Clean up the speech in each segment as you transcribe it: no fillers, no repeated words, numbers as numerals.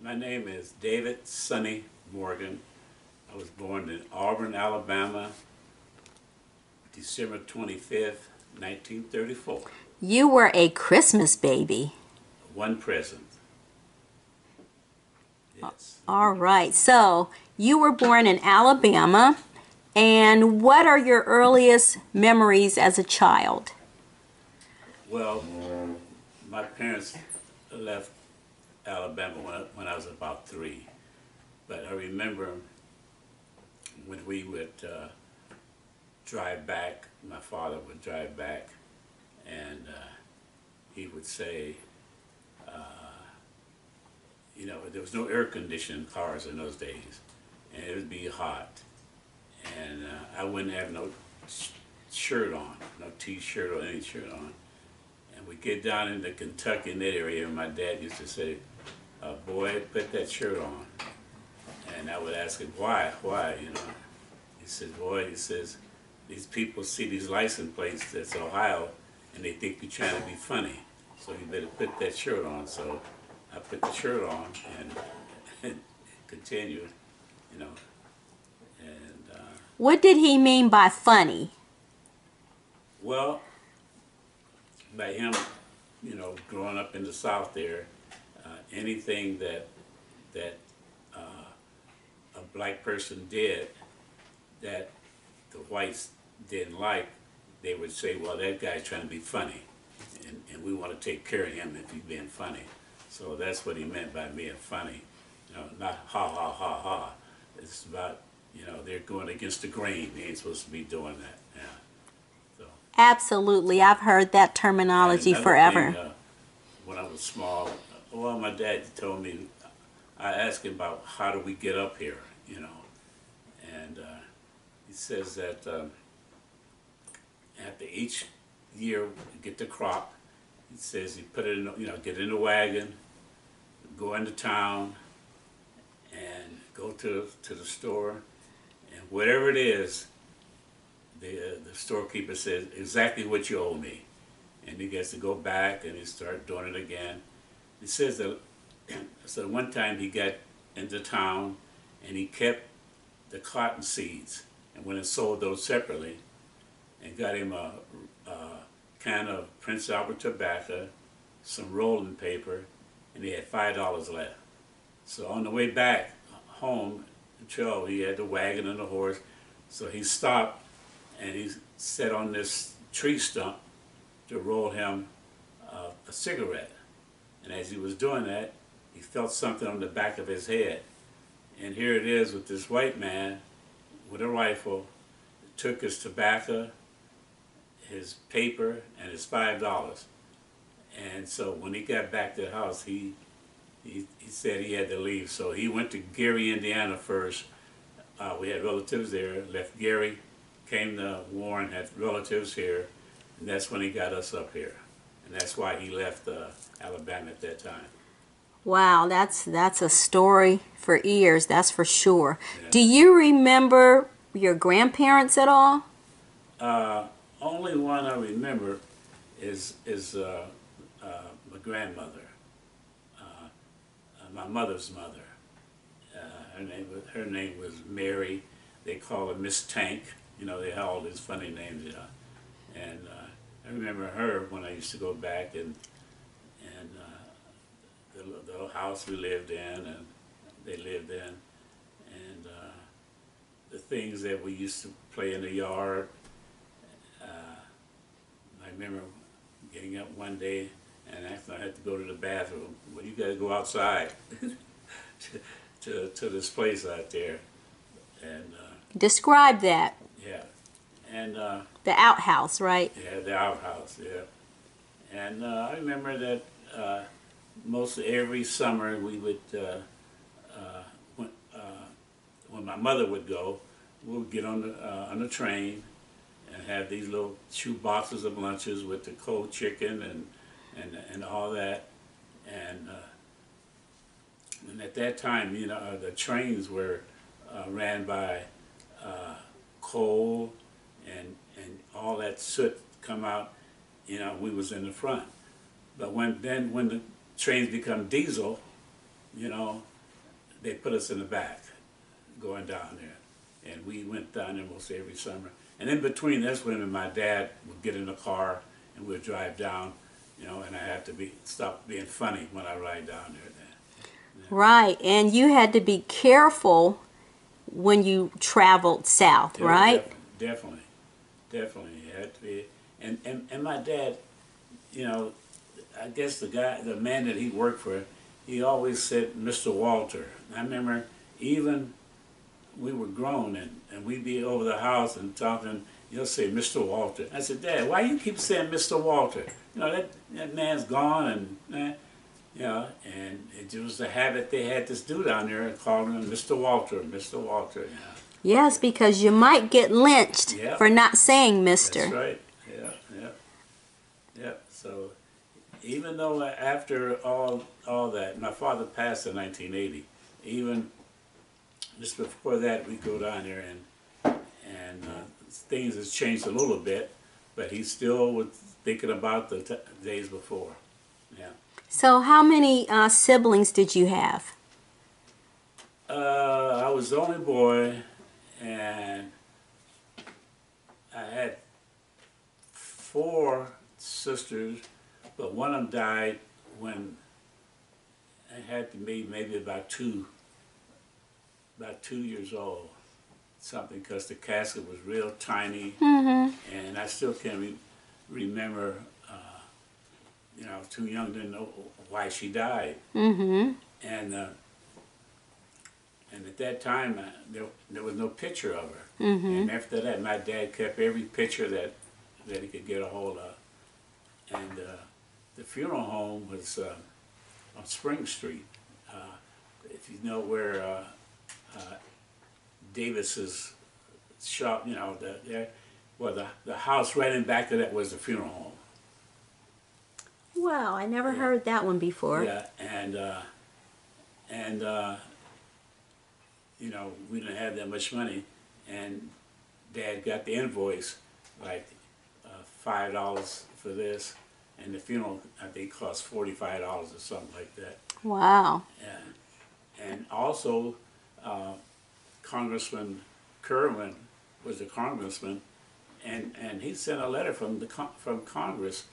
My name is David Sonny Morgan. I was born in Auburn, Alabama, December 25th, 1934. You were a Christmas baby. One present. Yes. All right. So you were born in Alabama. And what are your earliest memories as a child? Well, my parents left Alabama when I was about 3. But I remember when we would drive back, my father would drive back, and he would say, there was no air conditioning cars in those days, and it would be hot, and I wouldn't have no shirt on, no t-shirt or any shirt on, and we'd get down into Kentucky in that area, and my dad used to say, boy, put that shirt on. And I would ask him, why, He says, boy, he says, these people see these license plates that's Ohio, and they think you're trying to be funny. So you better put that shirt on. So I put the shirt on and continued, And What did he mean by funny? well, by him, growing up in the South there, anything that a black person did that the whites didn't like, they would say, well, that guy's trying to be funny, and we want to take care of him if he's being funny. So that's what he meant by being funny. Not ha, ha, ha, ha. It's about, they're going against the grain. They ain't supposed to be doing that. Yeah. So, Absolutely. I've heard that terminology forever. When I was small, well, my dad told me, I asked him about how do we get up here, and he says that after each year we get the crop, he says he put it in, get in the wagon, go into town, and go to the store, and whatever it is, the storekeeper says exactly what you owe me, and he gets to go back and he start doing it again. He says that so one time he got into town and he kept the cotton seeds and went and sold those separately, and got him a can of Prince Albert tobacco, some rolling paper, and he had $5 left. So on the way back home, he had the wagon and the horse, so he stopped and he sat on this tree stump to roll him a cigarette. And as he was doing that, he felt something on the back of his head. And here it is with this white man with a rifle, took his tobacco, his paper, and his $5. And so when he got back to the house, he said he had to leave. So he went to Gary, Indiana first. We had relatives there, left Gary, came to Warren, had relatives here, and that's when he got us up here. And that's why he left Alabama at that time. Wow, that's a story for ears, that's for sure. Yeah. Do you remember your grandparents at all? Only one I remember is my grandmother, my mother's mother. Her name was Mary. They call her Miss Tank. They had all these funny names. And I remember her when I used to go back and the house we lived in and they lived in, and the things that we used to play in the yard. I remember getting up one day and after I had to go to the bathroom. Well, you got to go outside to this place out there, and Describe that. yeah, and The outhouse, right? yeah, the outhouse, yeah. And I remember that most every summer we would, when my mother would go, we would get on the train and have these little shoe boxes of lunches with the cold chicken and all that. And at that time, the trains were ran by coal and all that soot come out. We was in the front. But when the trains become diesel, you know, they put us in the back going down there. And we went down there most every summer. And in between this, when my dad would get in the car and we'd drive down, you know, and I had to stop being funny when I ride down there then. Yeah. Right, and you had to be careful when you traveled south, Yeah, right? Definitely. You had to be. And my dad, you know, I guess the man that he worked for, he always said Mr. Walter. I remember even we were grown and we'd be over the house and talking, he'll say Mr. Walter. I said, Dad, why you keep saying Mr. Walter? You know, that man's gone and, you know, and it was a habit they had this dude down there calling him Mr. Walter, Mr. Walter. You know. Yes, because you might get lynched Yep. for not saying mister. That's right. Yeah. So even though after all that, my father passed in 1980, even just before that, we go down there and things has changed a little bit, but he still was thinking about the days before. Yeah. So how many siblings did you have? I was the only boy, and I had 4 sisters, but one of them died when I had to be maybe about 2 years old, something, because the casket was real tiny, and I still can't remember. You know, I was too young to know why she died, and at that time there was no picture of her, and after that, my dad kept every picture that he could get a hold of, and the funeral home was on Spring Street. If you know where Davis's shop, you know, the house right in back of that was the funeral home. Wow, I never heard that one before. Yeah, and you know, we didn't have that much money, and Dad got the invoice, like $5 for this, and the funeral I think cost $45 or something like that. Wow. And also, Congressman Kerwin was a congressman, and he sent a letter from Congress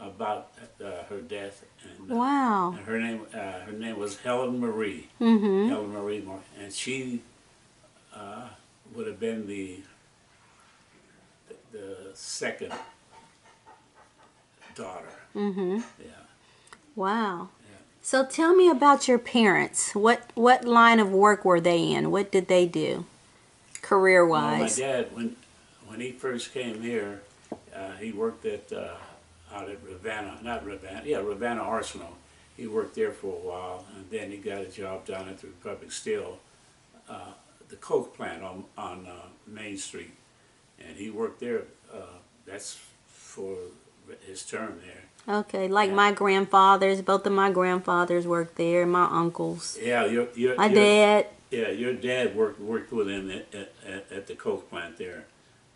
about her death. And, Wow. and her name was Helen Marie. Helen Marie Moore, and she would have been the second daughter. Yeah. Wow. Yeah. So tell me about your parents. What line of work were they in? What did they do, career-wise? Well, my dad, when he first came here, he worked at out at Ravenna Arsenal. He worked there for a while, and then he got a job down at the Republic Steel, the Coke plant on Main Street, and he worked there. That's for his term there. Okay, like my grandfathers, both of my grandfathers worked there, my uncles. Yeah, My dad. Yeah, your dad worked with him at the Coke plant there,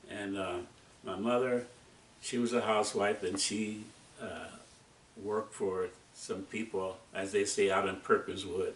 and my mother, she was a housewife, and she worked for some people, as they say, out in Perkinswood,